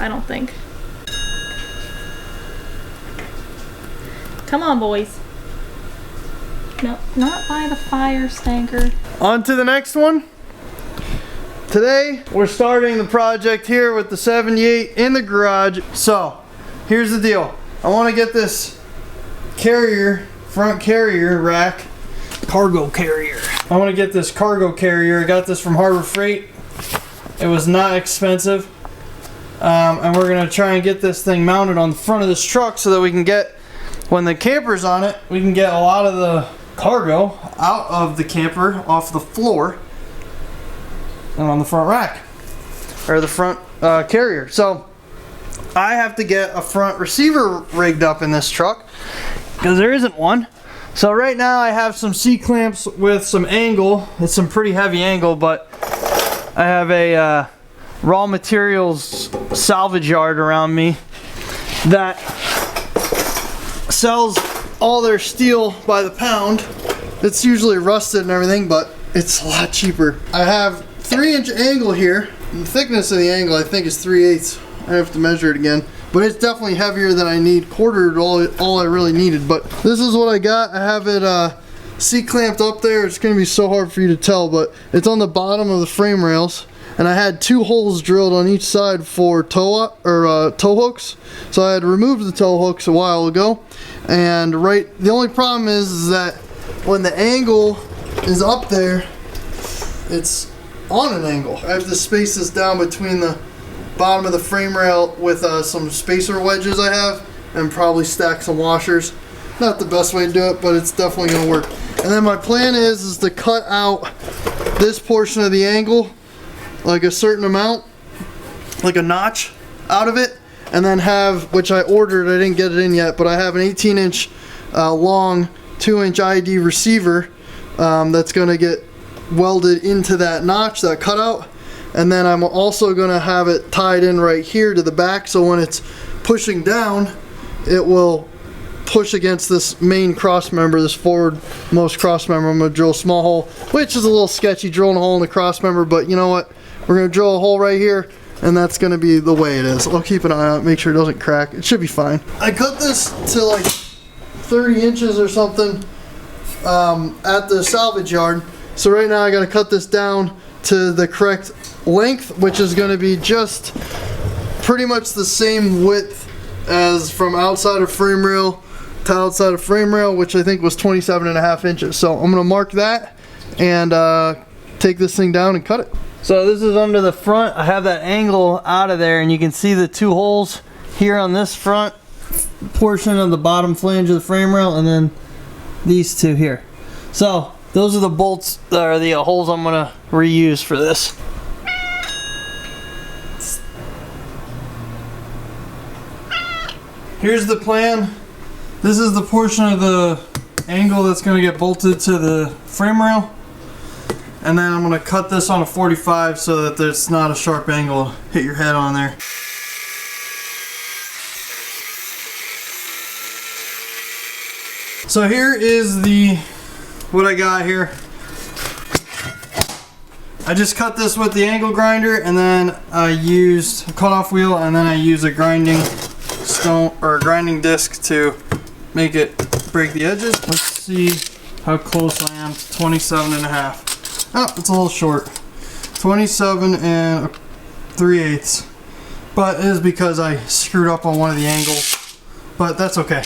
I don't think. Come on, boys. No, not by the fire stanker. On to the next one. Today, we're starting the project here with the 78 in the garage. So, here's the deal. I want to get this carrier, front carrier rack, cargo carrier. I want to get this cargo carrier. I got this from Harbor Freight. It was not expensive. And we're going to try and get this thing mounted on the front of this truck so that we can get, when the camper's on it, we can get a lot of the cargo out of the camper off the floor and on the front rack, or the front carrier. So I have to get a front receiver rigged up in this truck because there isn't one. So right now I have some C-clamps with some angle. It's some pretty heavy angle, but I have a raw materials salvage yard around me that sells all their steel by the pound. It's usually rusted and everything, but it's a lot cheaper. I have 3-inch angle here. The thickness of the angle I think is 3/8. I have to measure it again, but it's definitely heavier than I need. Quartered all I really needed, but this is what I got. I have it C-clamped up there. It's gonna be so hard for you to tell, but it's on the bottom of the frame rails, and I had 2 holes drilled on each side for tow hooks. So I had removed the tow hooks a while ago, and the only problem is that when the angle is up there, it's on an angle. I have to space this down between the bottom of the frame rail with some spacer wedges I have, and probably stack some washers. Not the best way to do it, but it's definitely gonna work. And then my plan is to cut out this portion of the angle, like a certain amount, like a notch out of it, and then have, which I ordered, I didn't get it in yet, but I have an 18-inch long 2-inch ID receiver that's gonna get welded into that notch, that cutout, and then I'm also going to have it tied in right here to the back, so when it's pushing down it will push against this main cross member, this forwardmost cross member. I'm going to drill a small hole, which is a little sketchy, drilling a hole in the cross member, but you know what, we're going to drill a hole right here, and that's going to be the way it is. I'll keep an eye on it, make sure it doesn't crack. It should be fine. I cut this to like 30 inches or something at the salvage yard. So right now I got to cut this down to the correct length, which is going to be just pretty much the same width as from outside of frame rail to outside of frame rail, which I think was 27.5 inches. So I'm going to mark that and take this thing down and cut it. So this is under the front. I have that angle out of there, and you can see the 2 holes here on this front portion of the bottom flange of the frame rail, and then these 2 here. So those are the bolts, or the holes I'm going to reuse for this. Here's the plan. This is the portion of the angle that's going to get bolted to the frame rail. And then I'm going to cut this on a 45 so that there's not a sharp angle to hit your head on there. So here is what I got here. I just cut this with the angle grinder, and then I used a cutoff wheel, and then I use a grinding stone or a grinding disc to make it break the edges. Let's see how close I am to 27.5. Oh, it's a little short. 27 3/8. But it is because I screwed up on one of the angles. But that's okay.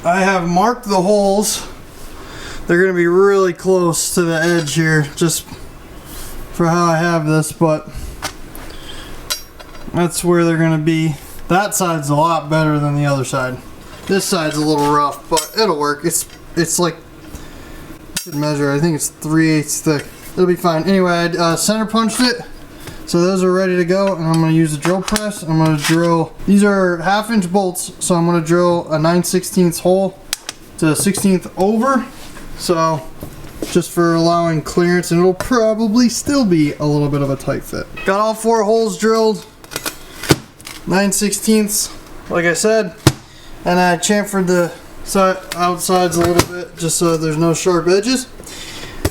I have marked the holes. They're going to be really close to the edge here, just for how I have this, but that's where they're going to be. That side's a lot better than the other side. This side's a little rough, but it'll work. It's like, I should measure, I think it's 3/8 thick. It'll be fine. Anyway, I center punched it. So those are ready to go, and I'm going to use a drill press. I'm going to drill, these are 1/2-inch bolts, so I'm going to drill a 9/16 hole to 1/16 over, so just for allowing clearance, and it'll probably still be a little bit of a tight fit. Got all 4 holes drilled, 9/16, like I said, and I chamfered the outsides a little bit just so there's no sharp edges.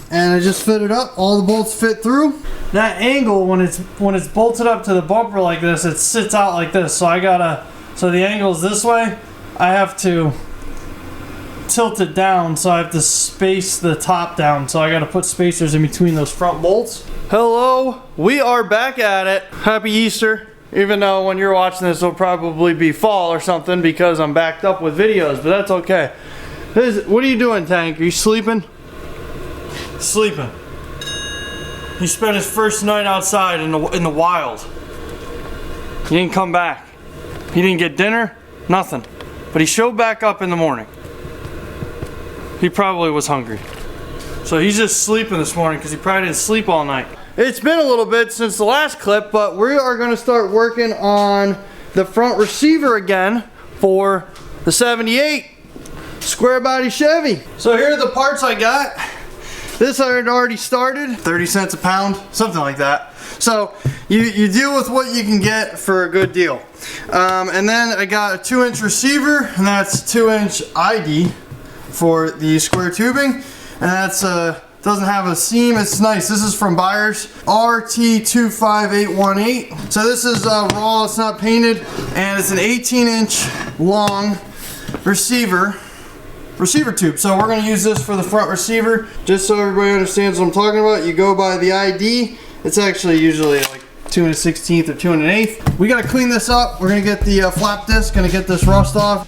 And I just fit it up. All the bolts fit through. That angle, when it's bolted up to the bumper like this, it sits out like this. So so the angle is this way. I have to tilt it down, so I have to space the top down. So I got to put spacers in between those front bolts. Hello, we are back at it. Happy Easter. Even though when you're watching this, it'll probably be fall or something because I'm backed up with videos, but that's okay. What are you doing, Tank? Are you sleeping? Sleeping. He spent his first night outside in the wild. He didn't come back. He didn't get dinner, nothing. But he showed back up in the morning. He probably was hungry. So he's just sleeping this morning because he probably didn't sleep all night. It's been a little bit since the last clip, but we are going to start working on the front receiver again for the 78 Squarebody Chevy. So here are the parts I got. This I had already started, 30 cents a pound, something like that. So you deal with what you can get for a good deal. And then I got a 2-inch receiver, and that's 2-inch ID for the square tubing. And that's doesn't have a seam. It's nice. This is from Buyers, RT25818. So this is raw, it's not painted, and it's an 18-inch long receiver tube. So we're going to use this for the front receiver. Just so everybody understands what I'm talking about, you go by the ID. It's actually usually like 2 1/16 or 2 1/8. We got to clean this up. We're going to get the flap disc, going to get this rust off.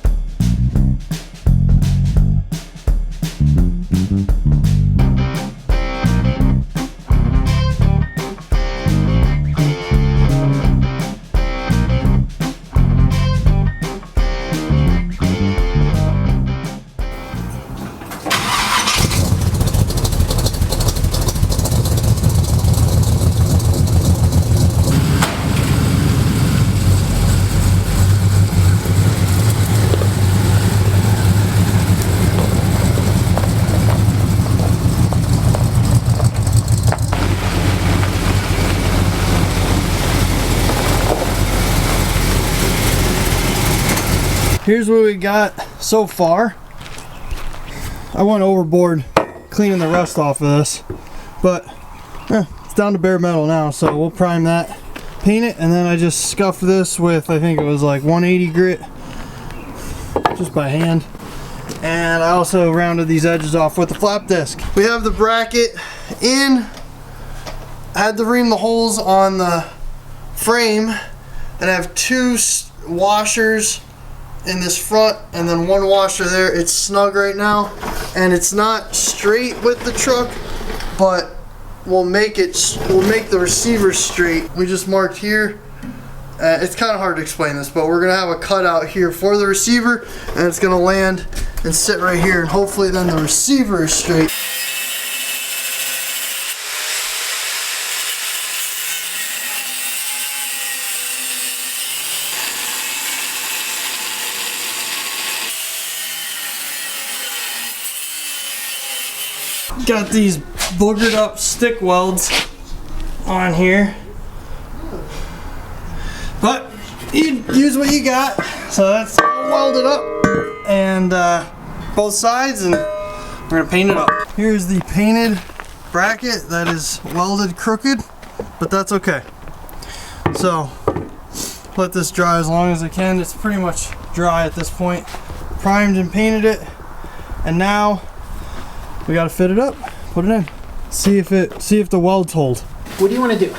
Here's what we got so far. I went overboard cleaning the rust off of this, but it's down to bare metal now, so we'll prime that, paint it, and then I just scuffed this with, I think it was like 180 grit, just by hand. And I also rounded these edges off with the flap disc. We have the bracket in. I had to ream the holes on the frame, and I have 2 washers in this front and then 1 washer there. It's snug right now, and it's not straight with the truck, but we'll make the receiver straight. We just marked here. It's kind of hard to explain this, but we're gonna have a cutout here for the receiver, and it's gonna land and sit right here, and hopefully then the receiver is straight. Got these boogered up stick welds on here, but you use what you got. So that's all welded up, and both sides, and we're gonna paint it up. Here's the painted bracket that is welded crooked, but that's okay. So let this dry as long as I can. It's pretty much dry at this point. Primed and painted it, and now we gotta fit it up, put it in, see if the welds hold. What do you want to do?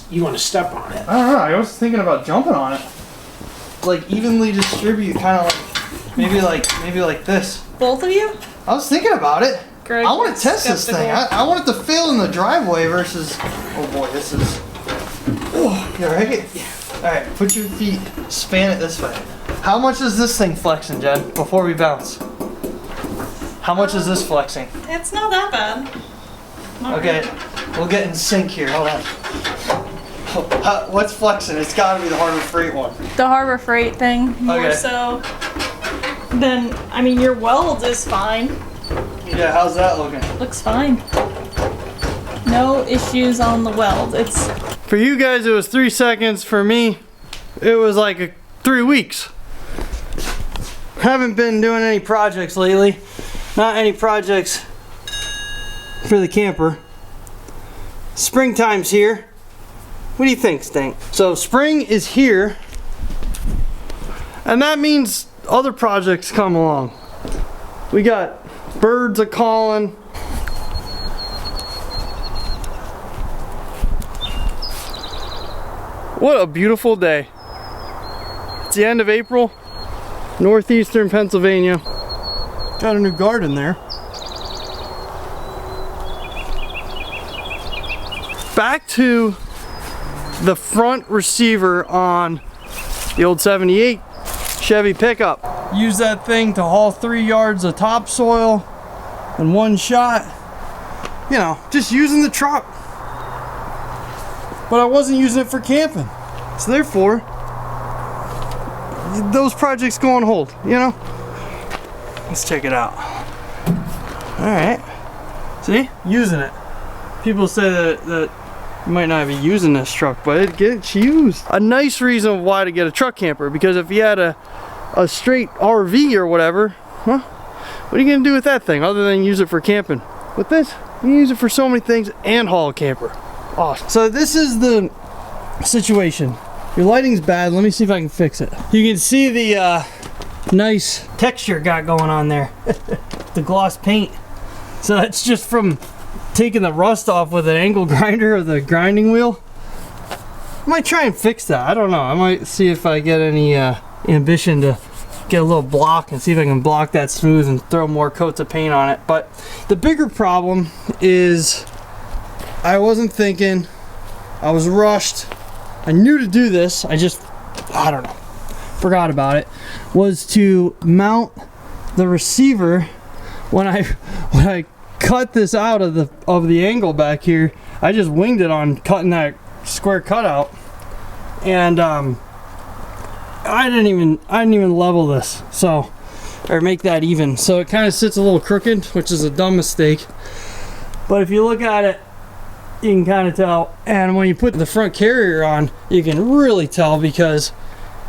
You want to step on it? I don't know. I was thinking about jumping on it, like evenly distribute, kind of like maybe like this. Both of you? I was thinking about it. Greg, I want to test this thing. I want it to fail in the driveway versus. Oh boy, this is. Oh, you alright? Yeah. All right, put your feet, span it this way. How much is this thing flexing, Jen? Before we bounce. How much is this flexing? It's not that bad. Not Okay, really. we'll get in sync here. Hold on. What's flexing? It's got to be the Harbor Freight one. The Harbor Freight thing, more Okay. so than, I mean, your weld is fine. Yeah, how's that looking? Looks fine. No issues on the weld. It's For you guys, it was 3 seconds. For me, it was like 3 weeks. Haven't been doing any projects lately. Not any projects for the camper. Springtime's here. What do you think, Stank? So spring is here, and that means other projects come along. We got birds a-calling. What a beautiful day. It's the end of April, northeastern Pennsylvania. Got a new garden there. Back to the front receiver on the old 78 Chevy pickup. Use that thing to haul 3 yards of topsoil in one shot. You know, just using the truck. But I wasn't using it for camping. So therefore, those projects go on hold, you know? Let's check it out. Alright. See? Using it. People say that you might not be using this truck, but it gets used. A nice reason why to get a truck camper, because if you had a straight RV or whatever, well, what are you gonna do with that thing other than use it for camping? With this, you use it for so many things and haul a camper. Awesome. So this is the situation. Your lighting's bad. Let me see if I can fix it. You can see the nice texture got going on there. The gloss paint. So that's just from taking the rust off with an angle grinder or the grinding wheel. I might try and fix that. I don't know. I might see if I get any ambition to get a little block and see if I can block that smooth and throw more coats of paint on it. But the bigger problem is I wasn't thinking. I was rushed. I knew to do this. I don't know, forgot about it. Was to mount the receiver when I cut this out of the angle back here. I just winged it on cutting that square cutout, and I didn't even level this, so, or make that even. So it kind of sits a little crooked, which is a dumb mistake. But if you look at it, you can kind of tell, and when you put the front carrier on, you can really tell, because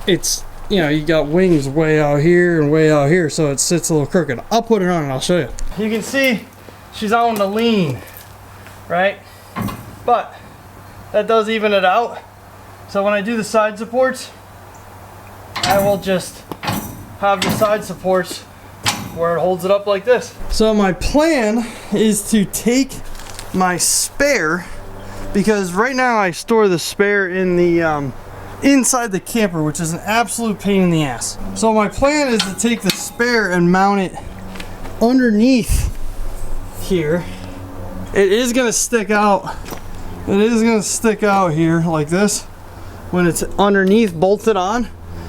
it's, you know, you got wings way out here and way out here, so it sits a little crooked. I'll put it on and I'll show you. You can see she's on the lean, right? But that does even it out. So when I do the side supports, I will just have the side supports where it holds it up like this. So my plan is to take my spare, because right now I store the spare in the inside the camper, which is an absolute pain in the ass. So my plan is to take the spare and mount it underneath here. It is gonna stick out. It is gonna stick out here like this when it's underneath bolted on,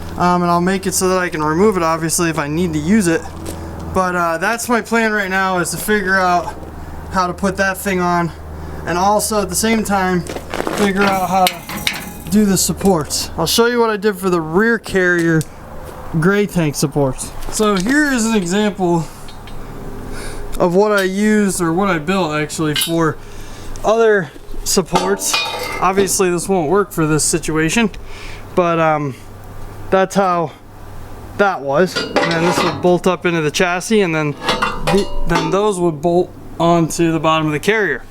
and I'll make it so that I can remove it obviously if I need to use it. But that's my plan right now, is to figure out how to put that thing on, and also at the same time figure out how to do the supports. I'll show you what I did for the rear carrier gray tank supports. So here is an example of what I used, or what I built actually, for other supports. Obviously this won't work for this situation, but that's how that was. And then this would bolt up into the chassis, and then those would bolt onto the bottom of the carrier.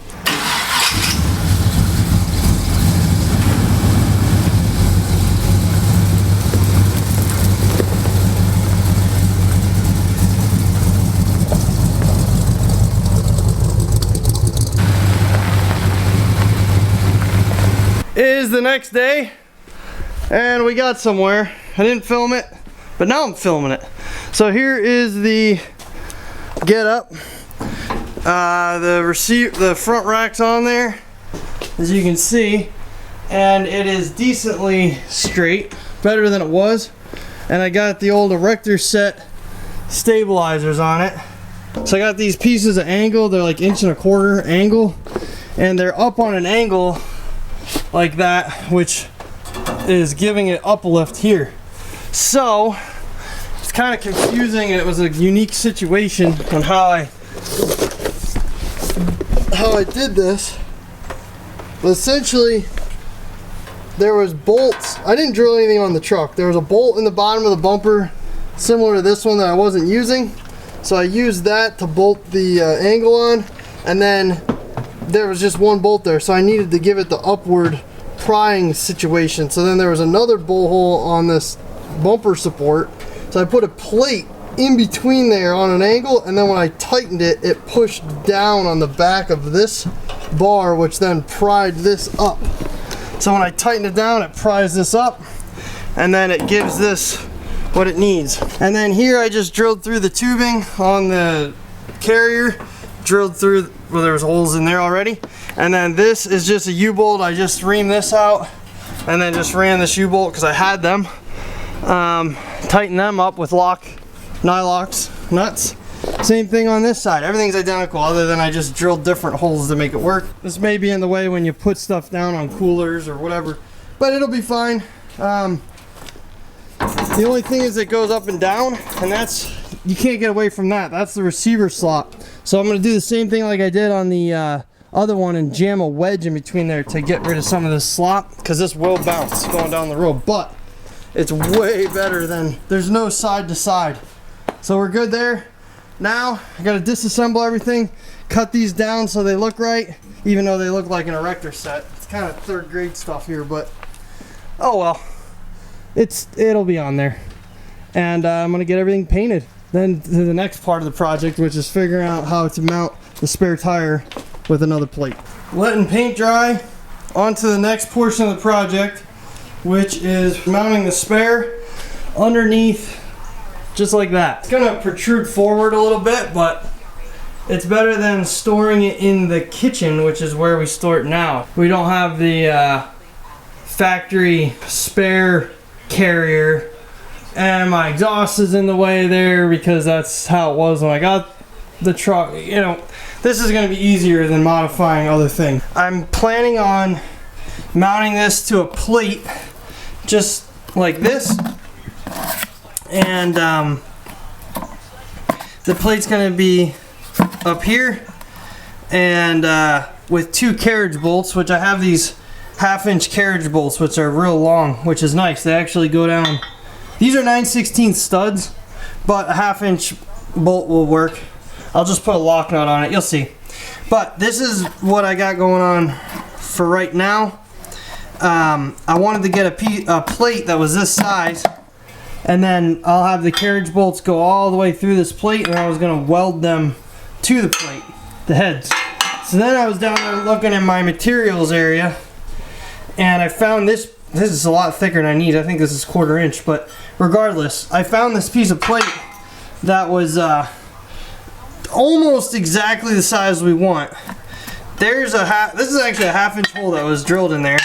It is the next day, and we got somewhere. I didn't film it, but now I'm filming it. So here is the get up. The front rack's on there, as you can see, and it is decently straight, better than it was. And I got the old Erector set stabilizers on it. So I got these pieces of angle. They're like 1.25 inch angle, and they're up on an angle like that, which is giving it uplift here. So it's kind of confusing, and it was a unique situation on how I did this. But essentially, there was bolts. I didn't drill anything on the truck. There was a bolt in the bottom of the bumper similar to this one that I wasn't using. So I used that to bolt the angle on, and then there was just one bolt there, so I needed to give it the upward prying situation. So then there was another bolt hole on this bumper support, so I put a plate in between there on an angle, and then when I tightened it, it pushed down on the back of this bar, which then pried this up. So when I tighten it down, it pries this up, and then it gives this what it needs. And then here I just drilled through the tubing on the carrier, drilled through, well, there was holes in there already. And then this is just a U-bolt. I just reamed this out and then just ran this U-bolt because I had them. Tighten them up with Nylox nuts. Same thing on this side. Everything's identical other than I just drilled different holes to make it work. This may be in the way when you put stuff down on coolers or whatever, but it'll be fine. The only thing is it goes up and down, and that's, you can't get away from that. That's the receiver slot. So I'm going to do the same thing like I did on the other one and jam a wedge in between there to get rid of some of this slop, because this will bounce going down the road, but it's way better than, there's no side to side. So we're good there. Now I got to disassemble everything, cut these down so they look right, even though they look like an erector set. It's kind of third grade stuff here, but oh well. It'll be on there, and I'm gonna get everything painted. Then to the next part of the project, which is figuring out how to mount the spare tire with another plate. Letting paint dry. On to the next portion of the project, which is mounting the spare underneath, just like that. It's gonna protrude forward a little bit, but it's better than storing it in the kitchen, which is where we store it now. We don't have the factory spare carrier, and my exhaust is in the way there because that's how it was when I got the truck. You know, this is going to be easier than modifying other things. I'm planning on mounting this to a plate just like this, and the plate's going to be up here, and with two carriage bolts, which I have these 1/2-inch carriage bolts, which are real long, which is nice. They actually go down. These are 9/16 studs, but a 1/2-inch bolt will work. I'll just put a lock nut on it, you'll see. But this is what I got going on for right now. I wanted to get a plate that was this size, and then I'll have the carriage bolts go all the way through this plate, and I was going to weld them to the plate, the heads. So then I was down there looking in my materials area, and I found this. This is a lot thicker than I need. I think this is 1/4 inch, but regardless, I found this piece of plate that was almost exactly the size we want. There's this is actually a 1/2-inch hole that was drilled in there.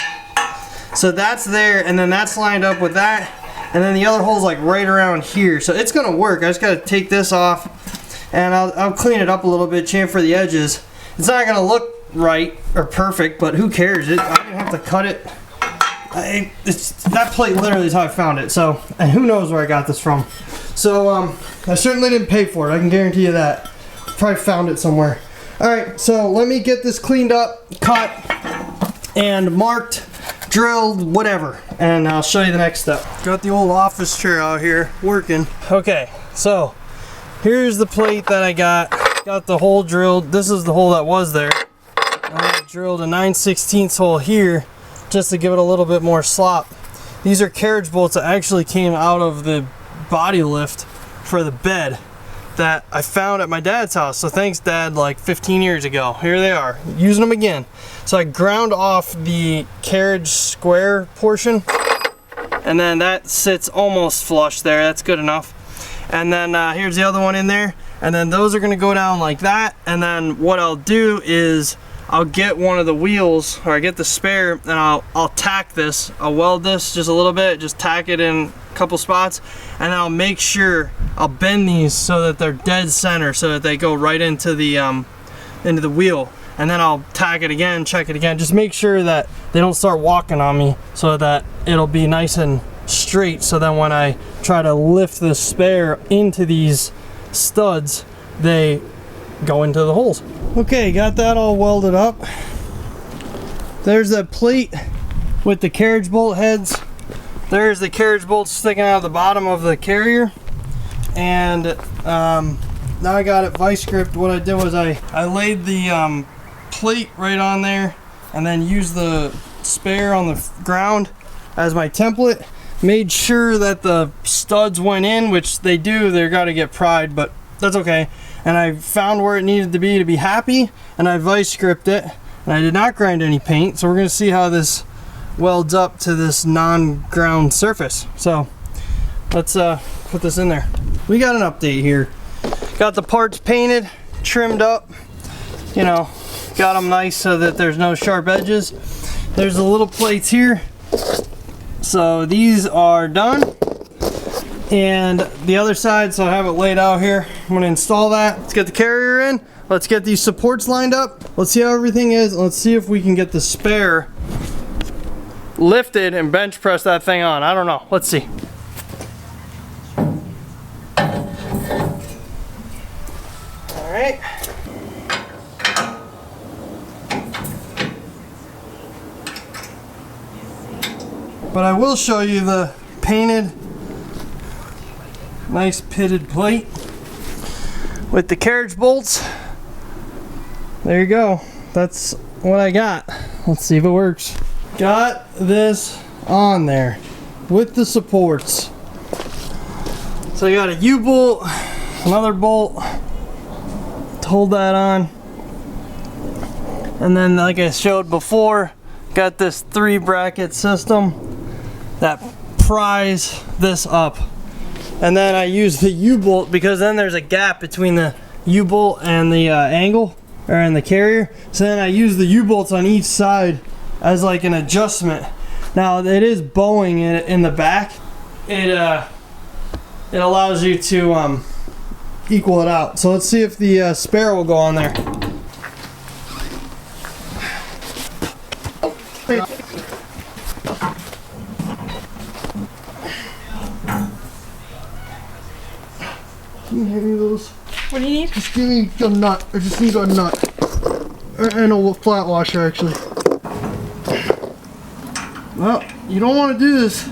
So that's there, and then that's lined up with that, and then the other hole's like right around here. So it's gonna work. I just gotta take this off, and I'll clean it up a little bit, chamfer the edges. It's not gonna look right or perfect, but who cares? I didn't have to cut it. That plate literally is how I found it. So, and who knows where I got this from. So I certainly didn't pay for it. I can guarantee you that. Probably found it somewhere. All right, so let me get this cleaned up, cut, and marked, drilled, whatever, and I'll show you the next step. Got the old office chair out here working. Okay, so here's the plate that I got. Got the hole drilled. This is the hole that was there. I drilled a 9/16 hole here just to give it a little bit more slop. These are carriage bolts that actually came out of the body lift for the bed that I found at my dad's house. So thanks, Dad, like 15 years ago. Here they are, using them again. So I ground off the carriage square portion, and then that sits almost flush there. That's good enough. And then here's the other one in there, and then those are gonna go down like that. And then what I'll do is I'll get one of the wheels, or I get the spare, and I'll tack this. I'll weld this just a little bit, just tack it in a couple spots, and then I'll make sure I'll bend these so that they're dead center, so that they go right into the wheel. And then I'll tack it again, check it again, just make sure that they don't start walking on me, so that it'll be nice and straight. So then when I try to lift the spare into these studs, they go into the holes. Okay, got that all welded up. There's that plate with the carriage bolt heads. There's the carriage bolts sticking out of the bottom of the carrier. and now I got it vice gripped. What I did was I laid the plate right on there and then used the spare on the ground as my template. Made sure that the studs went in, which they do. They're got to get pried, but that's okay. And I found where it needed to be happy, and I vice gripped it, and I did not grind any paint. So we're gonna see how this welds up to this non-ground surface. So let's put this in there. We got an update here. Got the parts painted, trimmed up, you know, got them nice so that there's no sharp edges. There's the little plates here. So these are done. And the other side, so I have it laid out here. I'm gonna install that. Let's get the carrier in. Let's get these supports lined up. Let's see how everything is. Let's see if we can get the spare lifted and bench press that thing on. I don't know. Let's see. All right. But I will show you the painted, nice pitted plate with the carriage bolts. There you go. That's what I got. Let's see if it works. Got this on there with the supports. So I got a U-bolt, another bolt to hold that on. And then, like I showed before, got this 3-bracket system that pries this up. And then I use the U-bolt because then there's a gap between the U-bolt and the angle, or in the carrier. So then I use the U-bolts on each side as like an adjustment. Now it is bowing in the back. It allows you to equal it out. So let's see if the spare will go on there. Can you hand me those? What do you need? Just give me a nut. I just need a nut. And a flat washer, actually. Well, you don't want to do this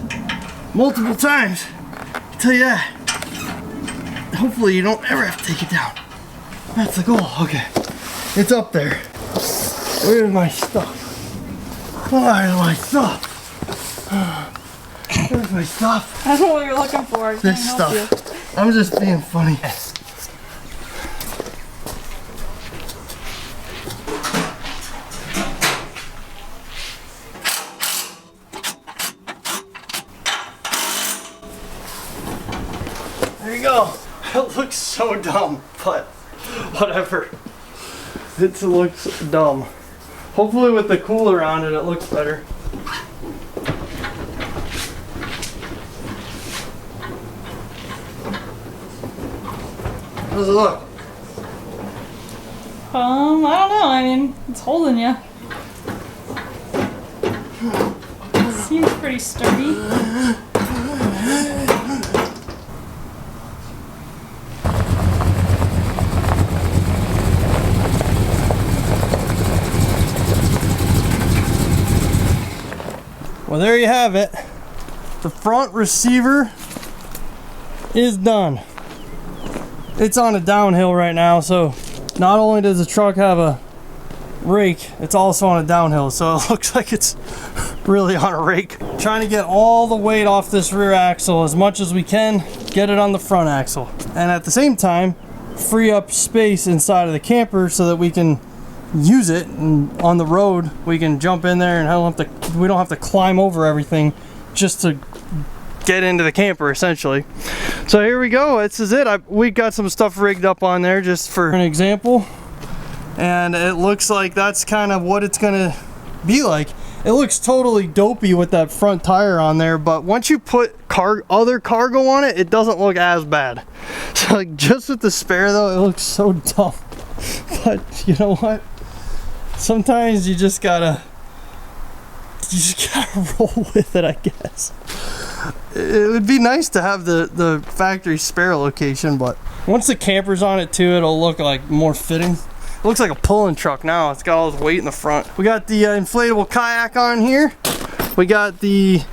multiple times. I'll tell you that. Hopefully you don't ever have to take it down. That's the goal. Okay. It's up there. Where's my stuff? Where's my stuff? Where's my stuff? I don't know what you're looking for. I This can't help stuff. I'm just being funny. There you go. It looks so dumb, but whatever. It looks dumb. Hopefully with the cooler on it, it looks better. How does it look? I don't know. I mean, it's holding you. Seems pretty sturdy. Well, there you have it. The front receiver is done. It's on a downhill right now, so not only does the truck have a rake, it's also on a downhill, so it looks like it's really on a rake. Trying to get all the weight off this rear axle as much as we can, get it on the front axle, and at the same time free up space inside of the camper so that we can use it, and on the road we can jump in there and we don't have to climb over everything just to get into the camper, essentially. So here we go. This is it. We got some stuff rigged up on there just for an example, and it looks like that's kind of what it's gonna be like. It looks totally dopey with that front tire on there, but once you put other cargo on it, it doesn't look as bad. So like just with the spare though, it looks so dumb. But you know what? Sometimes you just gotta roll with it, I guess. It would be nice to have the factory spare location, but once the camper's on it too, it'll look like more fitting. It looks like a pulling truck now. It's got all this weight in the front. We got the inflatable kayak on here. We got a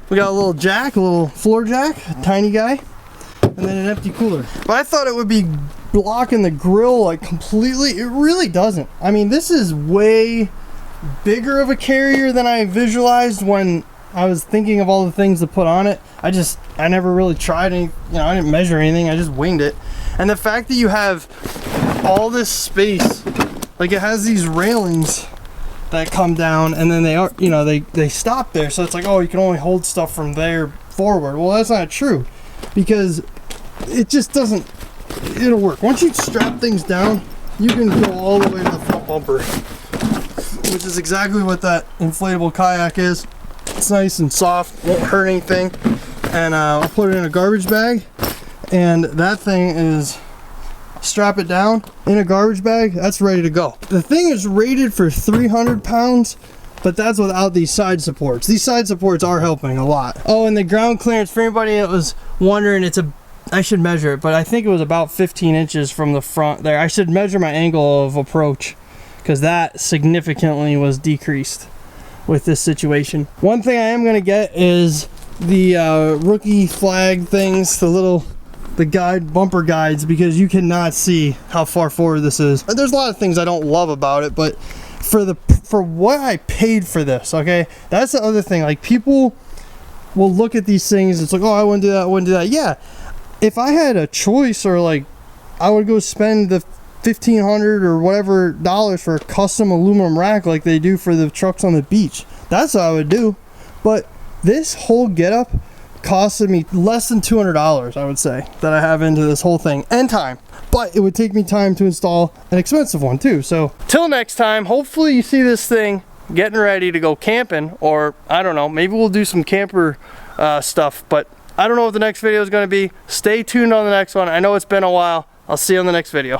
little jack, a little floor jack, a tiny guy. And and then an empty cooler. But I thought it would be blocking the grill like completely. It really doesn't. I mean, this is way bigger of a carrier than I visualized when I was thinking of all the things to put on it. I never really tried any, I didn't measure anything. I just winged it. And the fact that you have all this space, like it has these railings that come down and then they are, they stop there. So it's like, oh, you can only hold stuff from there forward. Well, that's not true, because it just doesn't, it'll work. Once you strap things down, you can go all the way to the front bumper, which is exactly what that inflatable kayak is. It's nice and soft, won't hurt anything. And I'll put it in a garbage bag, and that thing is, strap it down in a garbage bag, that's ready to go. The thing is rated for 300 pounds, but that's without these side supports. These side supports are helping a lot. Oh, and the ground clearance, for anybody that was wondering, I should measure it, but I think it was about 15 inches from the front there. I should measure my angle of approach, because that significantly was decreased with this situation. One thing I am going to get is the rookie flag things, the guide bumper guides, because you cannot see how far forward this is. There's a lot of things I don't love about it, but for what I paid for this, okay, that's the other thing. Like, people will look at these things, it's like, oh, I wouldn't do that, I wouldn't do that. Yeah, if I had a choice, or like I would go spend the $1,500 or whatever dollars for a custom aluminum rack like they do for the trucks on the beach, that's what I would do. But this whole getup costed me less than $200, I would say, that I have into this whole thing, and time. But it would take me time to install an expensive one too. So till next time, hopefully you see this thing getting ready to go camping, or I don't know, maybe we'll do some camper stuff, but I don't know what the next video is going to be. Stay tuned on the next one. I know it's been a while. I'll see you on the next video.